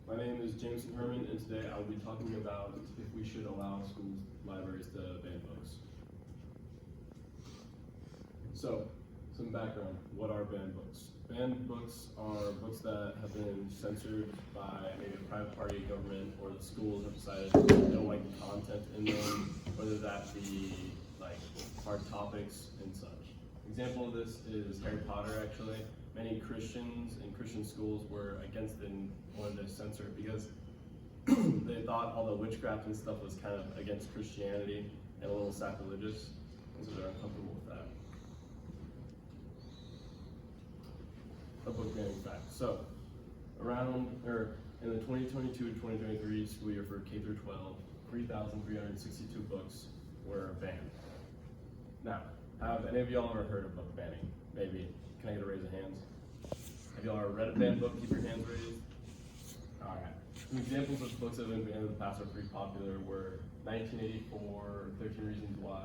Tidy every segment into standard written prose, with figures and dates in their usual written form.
My name is Jameson Herman, and today I will be talking about if we should allow schools, libraries to ban books. So, some background. What are banned books? Banned books are books that have been censored by maybe a private party, government, or the schools have decided they don't like the content in them, whether that be like hard topics and such. Example of this is Harry Potter, actually. Many Christians in Christian schools were against it and wanted to censor it because they thought all the witchcraft and stuff was kind of against Christianity and a little sacrilegious, and so they're uncomfortable with that. A book banning fact. So, in the 2022-2023 school year for K through 12, 3,362 books were banned. Now, have any of y'all ever heard of book banning? Maybe. Can I get a raise of hands? Have y'all ever read a banned book? Keep your hands raised. Alright. Some examples of books that have been banned in the past are pretty popular were 1984, 13 Reasons Why,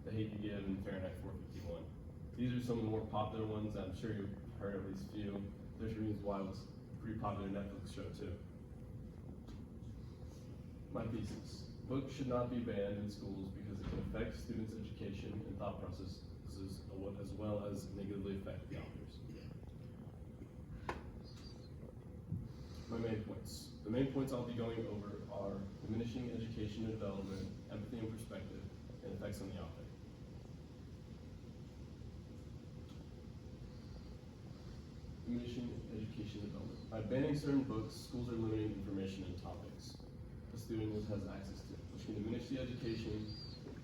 The Hate You Give, and Fahrenheit 451. These are some of the more popular ones. I'm sure you've heard at least a few. 13 Reasons Why was a pretty popular Netflix show too. My thesis. Books should not be banned in schools because it can affect students' education and thought processes as well as negatively affect the authors. My main points. The main points I'll be going over are diminishing education and development, empathy and perspective, and effects on the author. Diminishing education and development. By banning certain books, schools are limiting information and topics the student has access to, which can diminish the education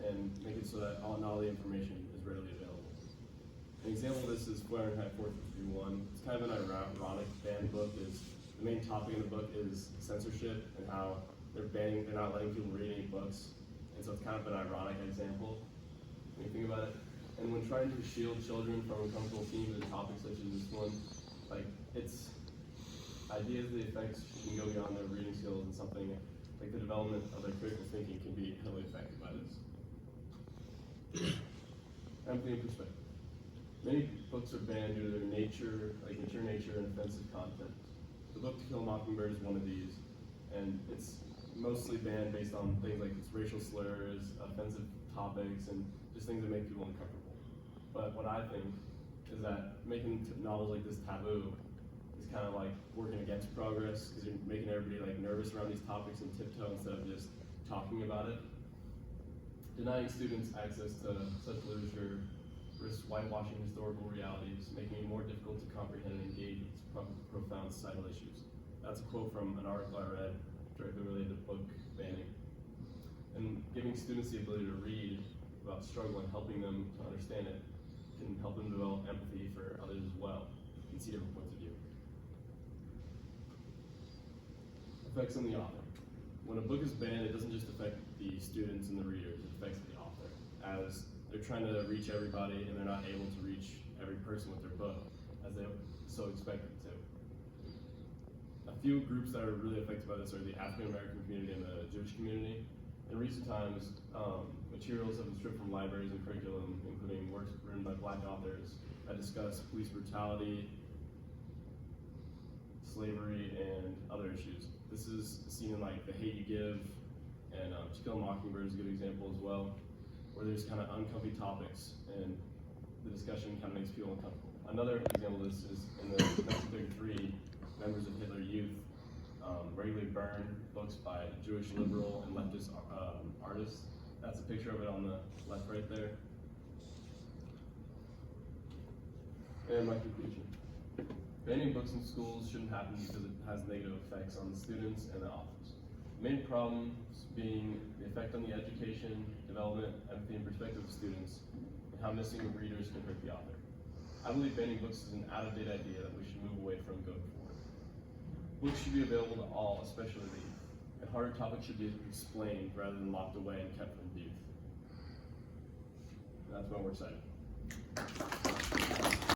and make it so that not all the information is readily available. An example of this is Fahrenheit 451. It's kind of an ironic banned book. The main topic in the book is censorship and how they're not letting people read any books. And so it's kind of an ironic example when you think about it. And when trying to shield children from uncomfortable themes and topics such as this one, like it's ideas of the effects can go beyond their reading skills, and something like the development of their critical thinking can be heavily affected by this. Empathy and perspective. Many books are banned due to their nature, like mature nature and offensive content. The book To Kill a Mockingbird is one of these, and it's mostly banned based on things like its racial slurs, offensive topics, and just things that make people uncomfortable. But what I think is that making novels like this taboo is kind of like working against progress, because you're making everybody like nervous around these topics and tiptoe instead of just talking about it. Denying students access to such literature risks whitewashing historical realities, making it more difficult to comprehend and engage with profound societal issues. That's a quote from an article I read directly related to book banning. And giving students the ability to read about struggle and helping them to understand it can help them develop empathy for others as well and see different points of view. Effects on the author. When a book is banned, it doesn't just affect the students and the readers, it affects the author, as they're trying to reach everybody and they're not able to reach every person with their book as they so expect it to. A few groups that are really affected by this are the African American community and the Jewish community. In recent times, materials have been stripped from libraries and curriculum, including works written by Black authors that discuss police brutality, slavery, and other issues. This is seen in like The Hate You Give, and To Kill a Mockingbird is a good example as well, where there's kind of uncomfy topics and the discussion kind of makes people uncomfortable. Another example of this is in the 1933, members of Hitler Youth regularly burned books by Jewish liberal and leftist artists. That's a picture of it on the left right there. And my conclusion. Banning books in schools shouldn't happen because it has negative effects on the students and the authors. The main problems being the effect on the education, development, empathy, and perspective of students, and how missing readers can hurt the author. I believe banning books is an out-of-date idea that we should move away from going forward. Books should be available to all, especially the youth, and harder topics should be explained rather than locked away and kept from youth. And that's why we're excited.